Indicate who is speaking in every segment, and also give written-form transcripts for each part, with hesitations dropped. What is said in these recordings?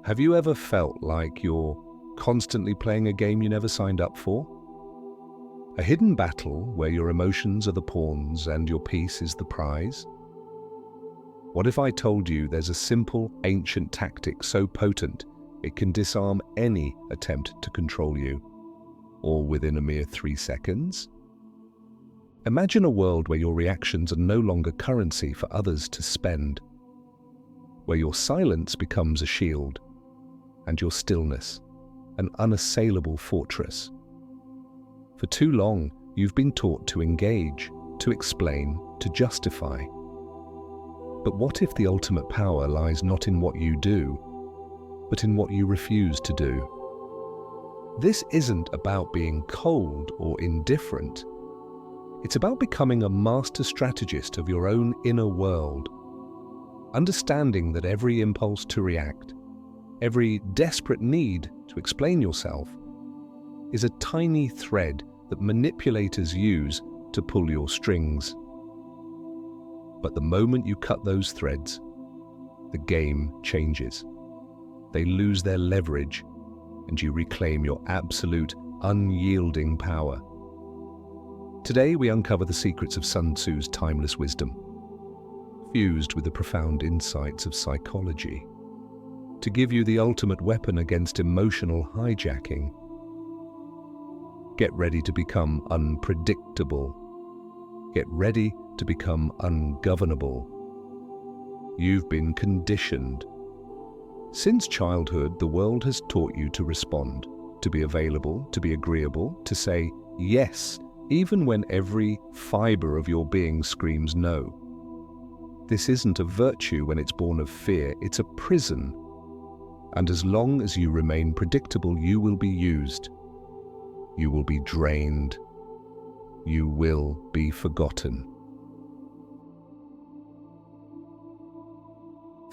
Speaker 1: Have you ever felt like you're constantly playing a game you never signed up for? A hidden battle where your emotions are the pawns and your peace is the prize? What if I told you there's a simple, ancient tactic so potent it can disarm any attempt to control you, all within a mere 3 seconds? Imagine a world where your reactions are no longer currency for others to spend, where your silence becomes a shield, and your stillness an unassailable fortress. For too long, you've been taught to engage, to explain, to justify. But what if the ultimate power lies not in what you do, but in what you refuse to do? This isn't about being cold or indifferent. It's about becoming a master strategist of your own inner world, understanding that every impulse to react, every desperate need to explain yourself, is a tiny thread that manipulators use to pull your strings. But the moment you cut those threads, the game changes. They lose their leverage, and you reclaim your absolute, unyielding power. Today we uncover the secrets of Sun Tzu's timeless wisdom, fused with the profound insights of psychology, to give you the ultimate weapon against emotional hijacking. Get ready to become unpredictable. Get ready to become ungovernable. You've been conditioned. Since childhood, the world has taught you to respond, to be available, to be agreeable, to say yes, even when every fiber of your being screams no. This isn't a virtue when it's born of fear, it's a prison. And as long as you remain predictable, you will be used. You will be drained. You will be forgotten.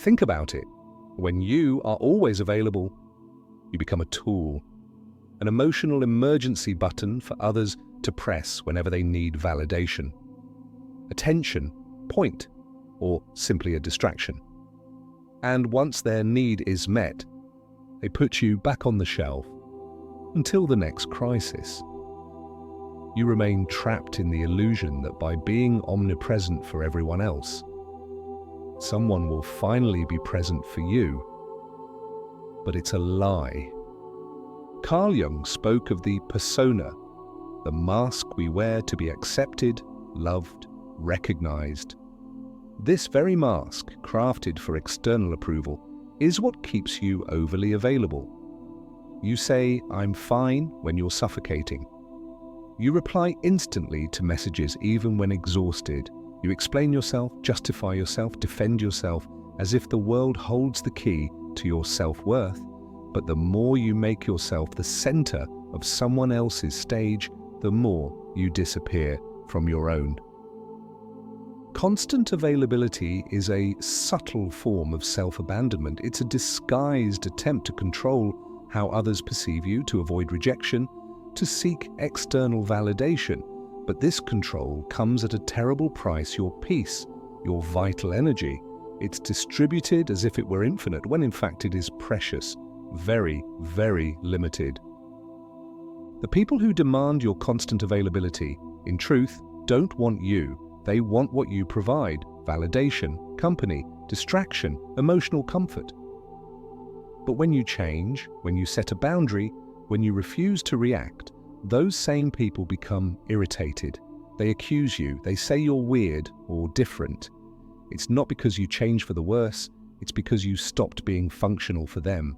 Speaker 1: Think about it. When you are always available, you become a tool, an emotional emergency button for others to press whenever they need validation, attention, point, or simply a distraction. And once their need is met, they put you back on the shelf until the next crisis. You remain trapped in the illusion that by being omnipresent for everyone else, someone will finally be present for you. But it's a lie. Carl Jung spoke of the persona, the mask we wear to be accepted, loved, recognized. This very mask, crafted for external approval, is what keeps you overly available. You say, "I'm fine," when you're suffocating. You reply instantly to messages even when exhausted. You explain yourself, justify yourself, defend yourself, as if the world holds the key to your self-worth. But the more you make yourself the center of someone else's stage, the more you disappear from your own. Constant availability is a subtle form of self-abandonment. It's a disguised attempt to control how others perceive you, to avoid rejection, to seek external validation. But this control comes at a terrible price: your peace, your vital energy. It's distributed as if it were infinite, when in fact it is precious, very, very limited. The people who demand your constant availability, in truth, don't want you. They want what you provide: validation, company, distraction, emotional comfort. But when you change, when you set a boundary, when you refuse to react, those same people become irritated. They accuse you, they say you're weird or different. It's not because you changed for the worse, it's because you stopped being functional for them.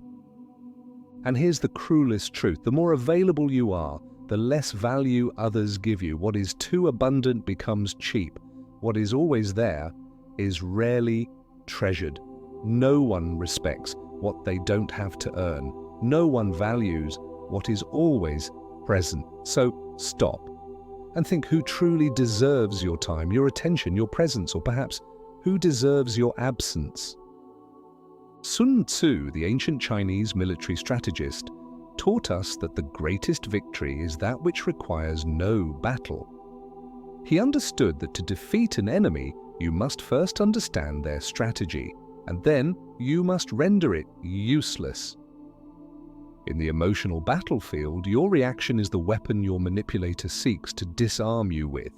Speaker 1: And here's the cruelest truth: the more available you are, the less value others give you. What is too abundant becomes cheap. What is always there is rarely treasured. No one respects what they don't have to earn. No one values what is always present. So stop and think who truly deserves your time, your attention, your presence, or perhaps who deserves your absence. Sun Tzu, the ancient Chinese military strategist, taught us that the greatest victory is that which requires no battle. He understood that to defeat an enemy, you must first understand their strategy, and then you must render it useless. In the emotional battlefield, your reaction is the weapon your manipulator seeks to disarm you with.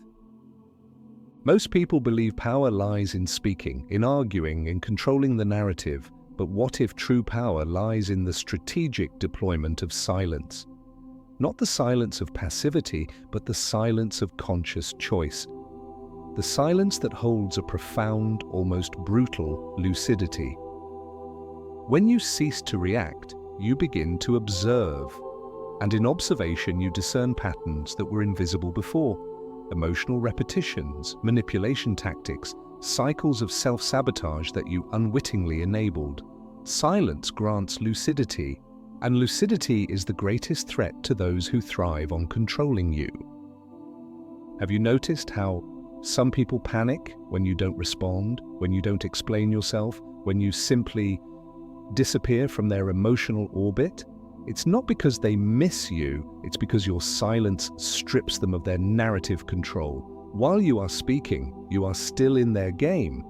Speaker 1: Most people believe power lies in speaking, in arguing, in controlling the narrative, but what if true power lies in the strategic deployment of silence? Not the silence of passivity, but the silence of conscious choice. The silence that holds a profound, almost brutal lucidity. When you cease to react, you begin to observe, and in observation you discern patterns that were invisible before. Emotional repetitions, manipulation tactics, cycles of self-sabotage that you unwittingly enabled. Silence grants lucidity, and lucidity is the greatest threat to those who thrive on controlling you. Have you noticed how some people panic when you don't respond, when you don't explain yourself, when you simply disappear from their emotional orbit? It's not because they miss you, it's because your silence strips them of their narrative control. While you are speaking, you are still in their game.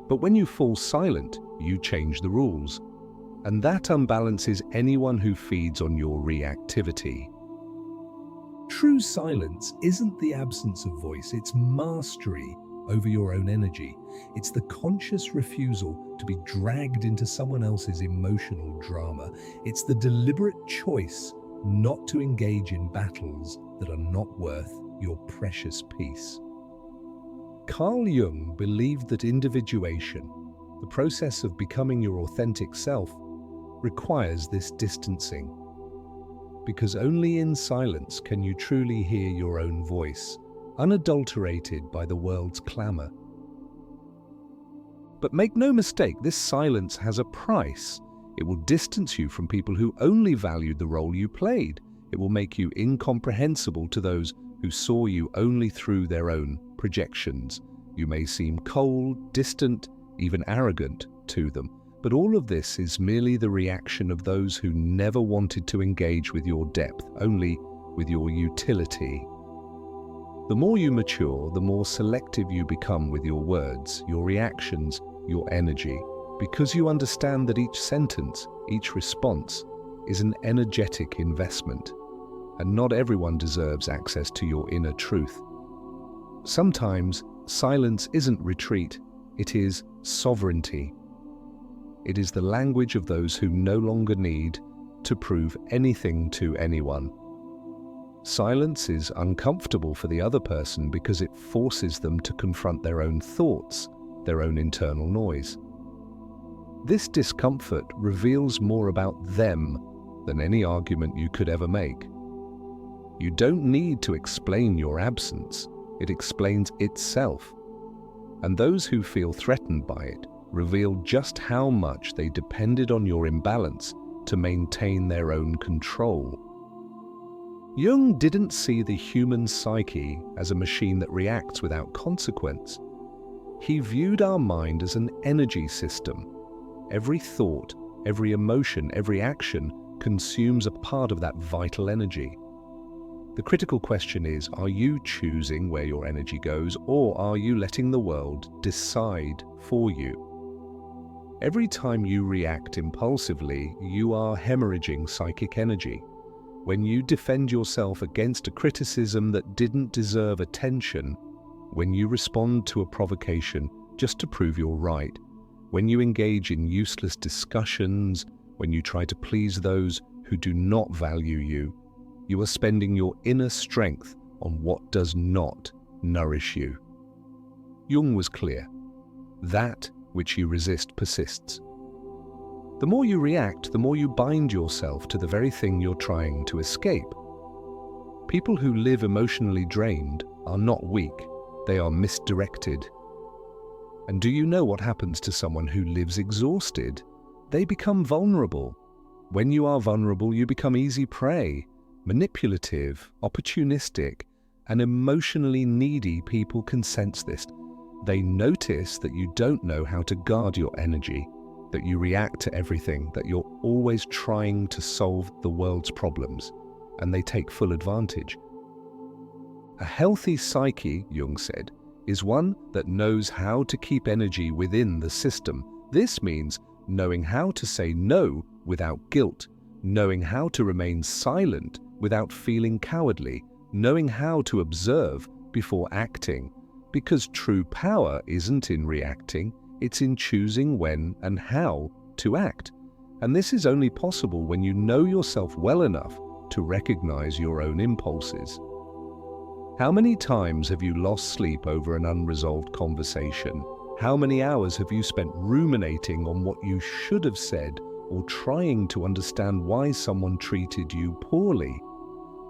Speaker 1: But when you fall silent, you change the rules. And that unbalances anyone who feeds on your reactivity.
Speaker 2: True silence isn't the absence of voice, it's mastery over your own energy. It's the conscious refusal to be dragged into someone else's emotional drama. It's the deliberate choice not to engage in battles that are not worth your precious peace. Carl Jung believed that individuation, the process of becoming your authentic self, requires this distancing. Because only in silence can you truly hear your own voice, unadulterated by the world's clamor. But make no mistake, this silence has a price. It will distance you from people who only valued the role you played. It will make you incomprehensible to those who saw you only through their own projections. You may seem cold, distant, even arrogant to them. But all of this is merely the reaction of those who never wanted to engage with your depth, only with your utility. The more you mature, the more selective you become with your words, your reactions, your energy, because you understand that each sentence, each response, is an energetic investment, and not everyone deserves access to your inner truth. Sometimes, silence isn't retreat, it is sovereignty. It is the language of those who no longer need to prove anything to anyone. Silence is uncomfortable for the other person because it forces them to confront their own thoughts, their own internal noise. This discomfort reveals more about them than any argument you could ever make. You don't need to explain your absence, it explains itself. And those who feel threatened by it reveal just how much they depended on your imbalance to maintain their own control. Jung didn't see the human psyche as a machine that reacts without consequence. He viewed our mind as an energy system. Every thought, every emotion, every action consumes a part of that vital energy. The critical question is, are you choosing where your energy goes, or are you letting the world decide for you? Every time you react impulsively, you are hemorrhaging psychic energy. When you defend yourself against a criticism that didn't deserve attention, when you respond to a provocation just to prove you're right, when you engage in useless discussions, when you try to please those who do not value you, you are spending your inner strength on what does not nourish you. Jung was clear. That which you resist persists. The more you react, the more you bind yourself to the very thing you're trying to escape. People who live emotionally drained are not weak, they are misdirected. And do you know what happens to someone who lives exhausted? They become vulnerable. When you are vulnerable, you become easy prey. Manipulative, opportunistic, and emotionally needy people can sense this. They notice that you don't know how to guard your energy, that you react to everything, that you're always trying to solve the world's problems, and they take full advantage. A healthy psyche, Jung said, is one that knows how to keep energy within the system,
Speaker 1: This means knowing how to say no without guilt, knowing how to remain silent without feeling cowardly, knowing how to observe before acting, because true power isn't in reacting, it's in choosing when and how to act. And this is only possible when you know yourself well enough to recognize your own impulses. How many times have you lost sleep over an unresolved conversation? How many hours have you spent ruminating on what you should have said or trying to understand why someone treated you poorly?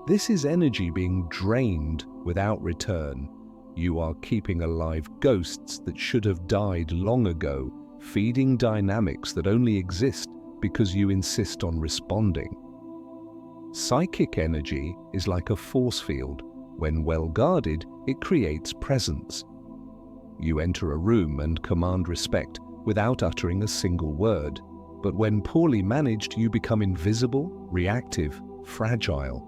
Speaker 1: This is energy being drained without return. You are keeping alive ghosts that should have died long ago, feeding dynamics that only exist because you insist on responding. Psychic energy is like a force field. When well guarded, it creates presence. You enter a room and command respect without uttering a single word. But when poorly managed, you become invisible, reactive, fragile.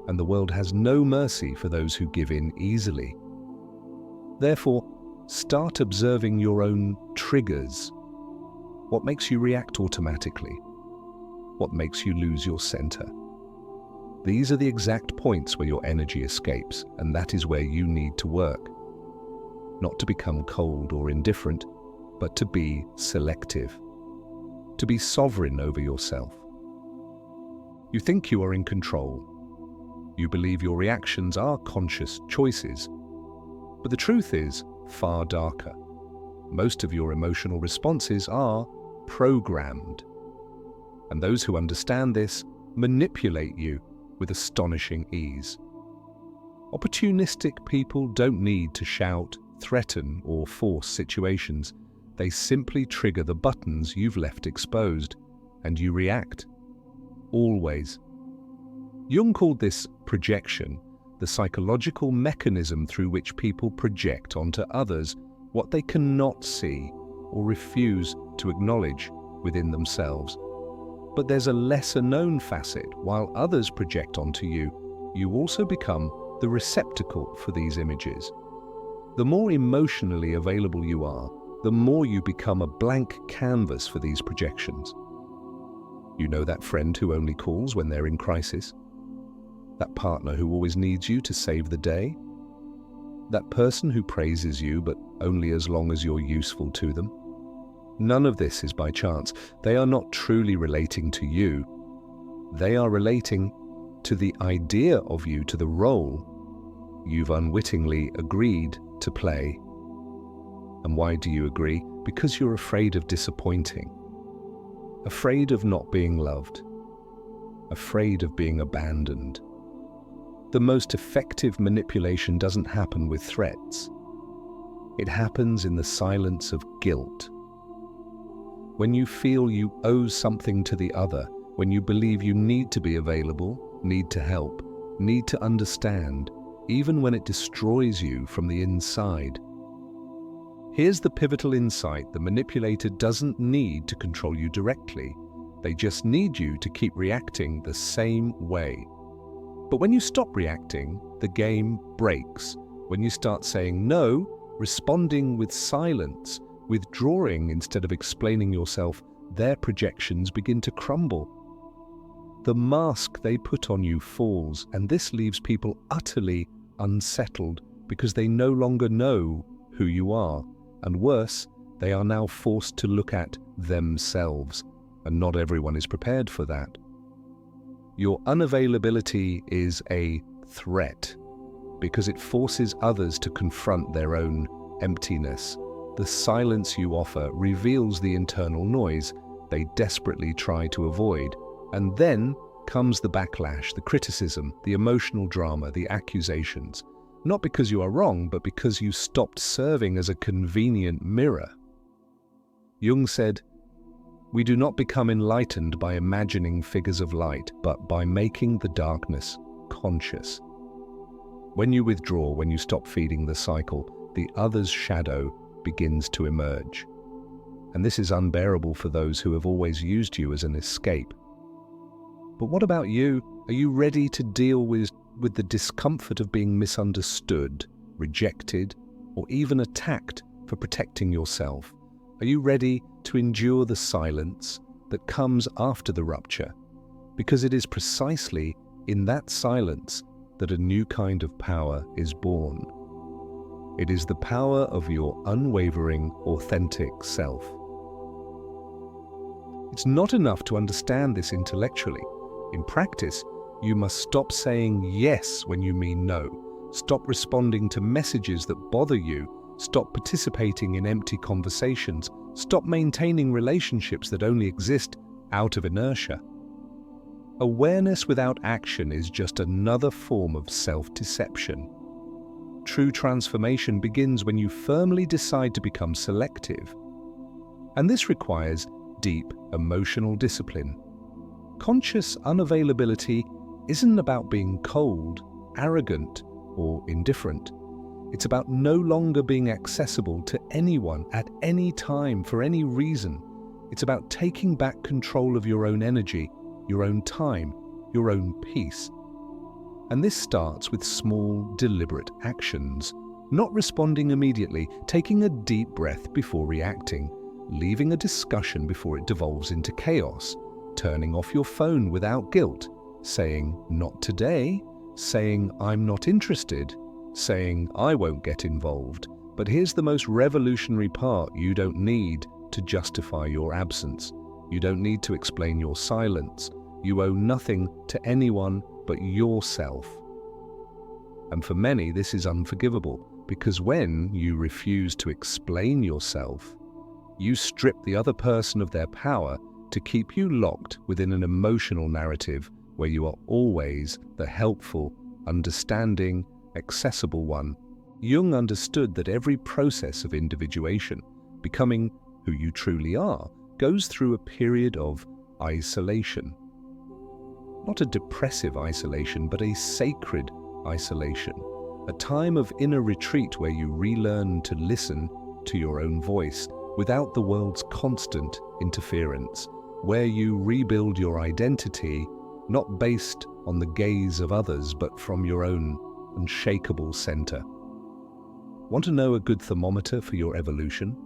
Speaker 1: And the world has no mercy for those who give in easily. Therefore, start observing your own triggers. What makes you react automatically? What makes you lose your center? These are the exact points where your energy escapes, and that is where you need to work. Not to become cold or indifferent, but to be selective. To be sovereign over yourself. You think you are in control. You believe your reactions are conscious choices. But the truth is far darker. Most of your emotional responses are programmed. And those who understand this manipulate you with astonishing ease. Opportunistic people don't need to shout, threaten, or force situations. They simply trigger the buttons you've left exposed, and you react. Always. Jung called this projection, the psychological mechanism through which people project onto others what they cannot see or refuse to acknowledge within themselves. But there's a lesser-known facet. While others project onto you, you also become the receptacle for these images. The more emotionally available you are, the more you become a blank canvas for these projections. You know that friend who only calls when they're in crisis? That partner who always needs you to save the day? That person who praises you but only as long as you're useful to them? None of this is by chance. They are not truly relating to you. They are relating to the idea of you, to the role you've unwittingly agreed to play. And why do you agree? Because you're afraid of disappointing. Afraid of not being loved. Afraid of being abandoned. The most effective manipulation doesn't happen with threats. It happens in the silence of guilt. When you feel you owe something to the other, when you believe you need to be available, need to help, need to understand, even when it destroys you from the inside. Here's the pivotal insight: the manipulator doesn't need to control you directly. They just need you to keep reacting the same way. But when you stop reacting, the game breaks. When you start saying no, responding with silence, withdrawing instead of explaining yourself, their projections begin to crumble. The mask they put on you falls, and this leaves people utterly unsettled because they no longer know who you are. And worse, they are now forced to look at themselves, and not everyone is prepared for that. Your unavailability is a threat because it forces others to confront their own emptiness. The silence you offer reveals the internal noise they desperately try to avoid. And then comes the backlash, the criticism, the emotional drama, the accusations. Not because you are wrong, but because you stopped serving as a convenient mirror. Jung said, "We do not become enlightened by imagining figures of light, but by making the darkness conscious." When you withdraw, when you stop feeding the cycle, the other's shadow begins to emerge. And this is unbearable for those who have always used you as an escape. But what about you? Are you ready to deal with the discomfort of being misunderstood, rejected, or even attacked for protecting yourself? Are you ready to endure the silence that comes after the rupture? Because it is precisely in that silence that a new kind of power is born. It is the power of your unwavering, authentic self. It's not enough to understand this intellectually. In practice, you must stop saying yes when you mean no. Stop responding to messages that bother you. Stop participating in empty conversations. Stop maintaining relationships that only exist out of inertia. Awareness without action is just another form of self-deception. True transformation begins when you firmly decide to become selective. And this requires deep emotional discipline. Conscious unavailability isn't about being cold, arrogant, or indifferent. It's about no longer being accessible to anyone at any time for any reason. It's about taking back control of your own energy, your own time, your own peace. And this starts with small, deliberate actions. Not responding immediately, taking a deep breath before reacting, leaving a discussion before it devolves into chaos, turning off your phone without guilt, saying, "Not today," saying, "I'm not interested," saying, "I won't get involved." But here's the most revolutionary part: you don't need to justify your absence. You don't need to explain your silence. You owe nothing to anyone but yourself. And for many, this is unforgivable, because when you refuse to explain yourself, you strip the other person of their power to keep you locked within an emotional narrative where you are always the helpful, understanding, accessible one. Jung understood that every process of individuation, becoming who you truly are, goes through a period of isolation. Not a depressive isolation, but a sacred isolation. A time of inner retreat where you relearn to listen to your own voice without the world's constant interference, where you rebuild your identity not based on the gaze of others, but from your own unshakable center. Want to know a good thermometer for your evolution?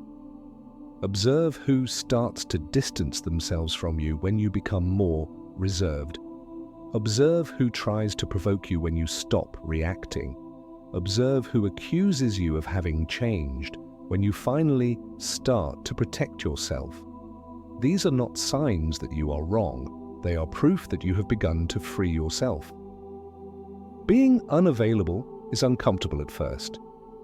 Speaker 1: Observe who starts to distance themselves from you when you become more reserved. Observe who tries to provoke you when you stop reacting. Observe who accuses you of having changed when you finally start to protect yourself. These are not signs that you are wrong. They are proof that you have begun to free yourself. Being unavailable is uncomfortable at first.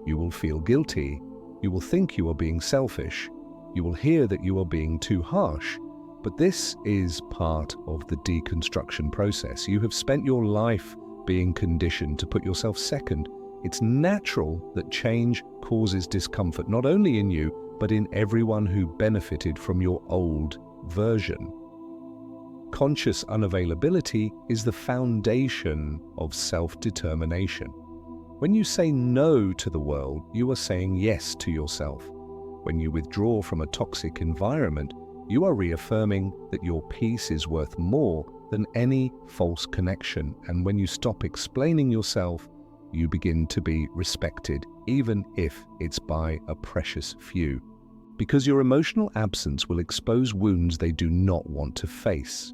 Speaker 1: You will feel guilty. You will think you are being selfish. You will hear that you are being too harsh. But this is part of the deconstruction process. You have spent your life being conditioned to put yourself second. It's natural that change causes discomfort, not only in you, but in everyone who benefited from your old version. Conscious unavailability is the foundation of self-determination. When you say no to the world, you are saying yes to yourself. When you withdraw from a toxic environment, you are reaffirming that your peace is worth more than any false connection. And when you stop explaining yourself, you begin to be respected, even if it's by a precious few. Because your emotional absence will expose wounds they do not want to face.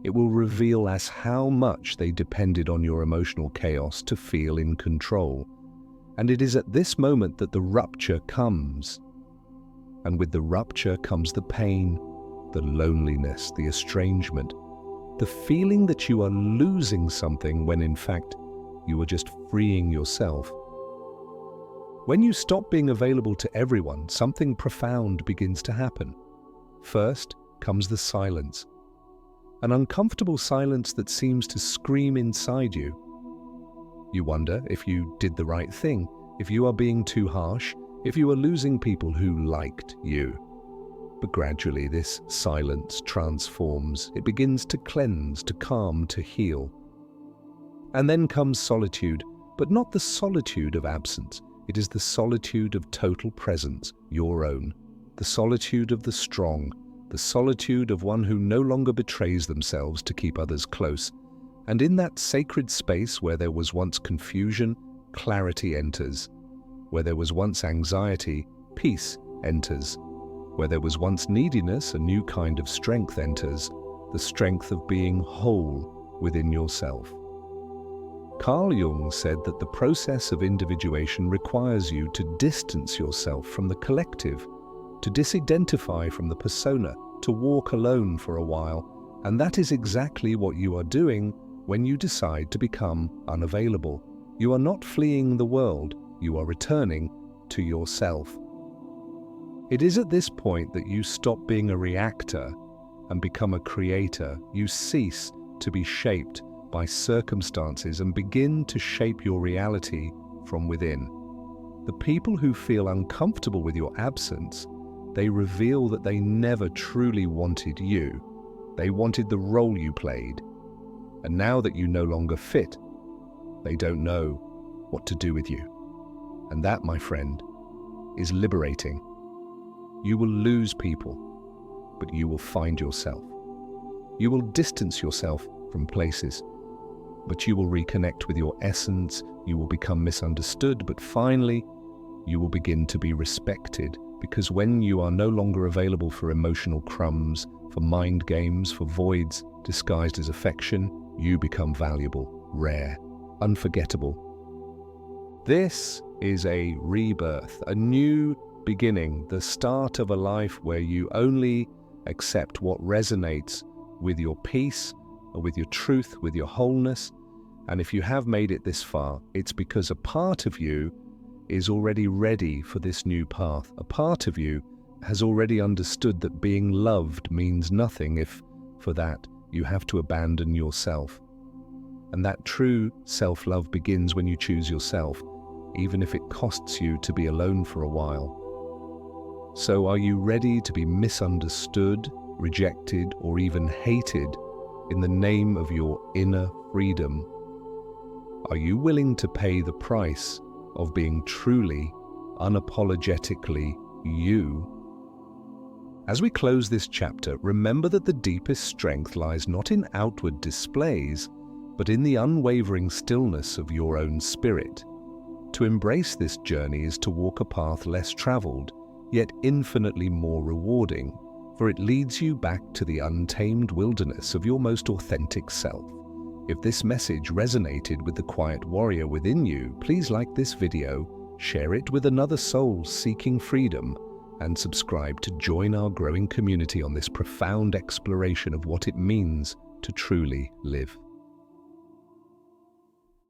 Speaker 1: It will reveal as how much they depended on your emotional chaos to feel in control. And it is at this moment that the rupture comes. And with the rupture comes the pain, the loneliness, the estrangement, the feeling that you are losing something when in fact you are just freeing yourself. When you stop being available to everyone, something profound begins to happen. First comes the silence, an uncomfortable silence that seems to scream inside you. You wonder if you did the right thing, if you are being too harsh, if you are losing people who liked you. But gradually this silence transforms. It begins to cleanse, to calm, to heal. And then comes solitude, but not the solitude of absence. It is the solitude of total presence, your own. The solitude of the strong, the solitude of one who no longer betrays themselves to keep others close. And in that sacred space where there was once confusion, clarity enters. Where there was once anxiety, peace enters. Where there was once neediness, a new kind of strength enters, the strength of being whole within yourself. Carl Jung said that the process of individuation requires you to distance yourself from the collective, to disidentify from the persona, to walk alone for a while, and that is exactly what you are doing when you decide to become unavailable. You are not fleeing the world, you are returning to yourself. It is at this point that you stop being a reactor and become a creator. You cease to be shaped by circumstances and begin to shape your reality from within. The people who feel uncomfortable with your absence, they reveal that they never truly wanted you. They wanted the role you played. And now that you no longer fit, they don't know what to do with you. And that, my friend, is liberating. You will lose people, but you will find yourself. You will distance yourself from places, but you will reconnect with your essence. You will become misunderstood, but finally, you will begin to be respected, because when you are no longer available for emotional crumbs, for mind games, for voids disguised as affection, you become valuable, rare, unforgettable. This is a rebirth, a new beginning, the start of a life where you only accept what resonates with your peace, or with your truth, with your wholeness. And if you have made it this far, it's because a part of you is already ready for this new path. A part of you has already understood that being loved means nothing if, for that, you have to abandon yourself. And that true self-love begins when you choose yourself, even if it costs you to be alone for a while. So are you ready to be misunderstood, rejected, or even hated in the name of your inner freedom? Are you willing to pay the price of being truly, unapologetically you? As we close this chapter, remember that the deepest strength lies not in outward displays, but in the unwavering stillness of your own spirit. To embrace this journey is to walk a path less traveled, yet infinitely more rewarding, for it leads you back to the untamed wilderness of your most authentic self. If this message resonated with the quiet warrior within you, please like this video, share it with another soul seeking freedom, and subscribe to join our growing community on this profound exploration of what it means to truly live.